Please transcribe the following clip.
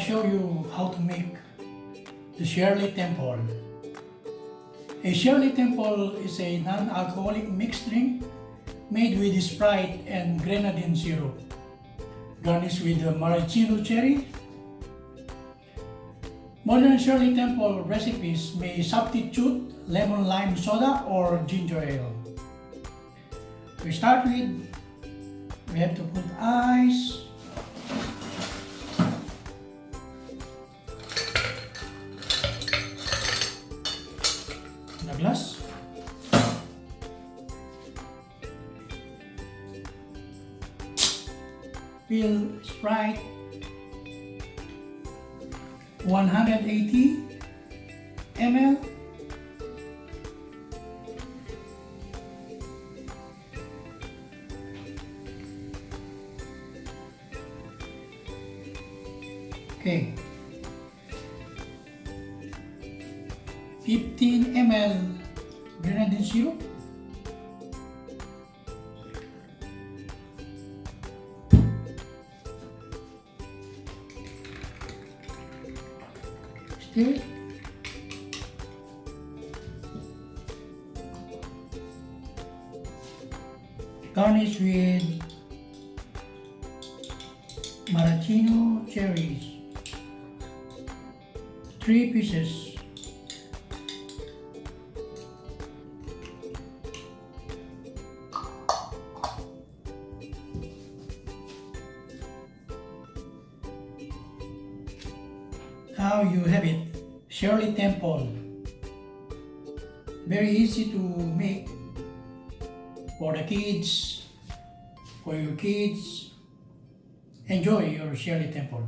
show you how to make the Shirley Temple. A Shirley Temple is a non-alcoholic mixed drink made with Sprite and Grenadine syrup, garnished with Maraschino cherry. Modern Shirley Temple recipes may substitute lemon lime soda or ginger ale. To start with, we have to put ice, in a glass, fill Sprite 180 ml, okay, 15 ml Grenadine syrup, stir it, garnish with Maraschino cherries, 3 pieces. Now you have it, Shirley Temple. Very easy to make for the kids, for your kids. Enjoy your Shirley Temple.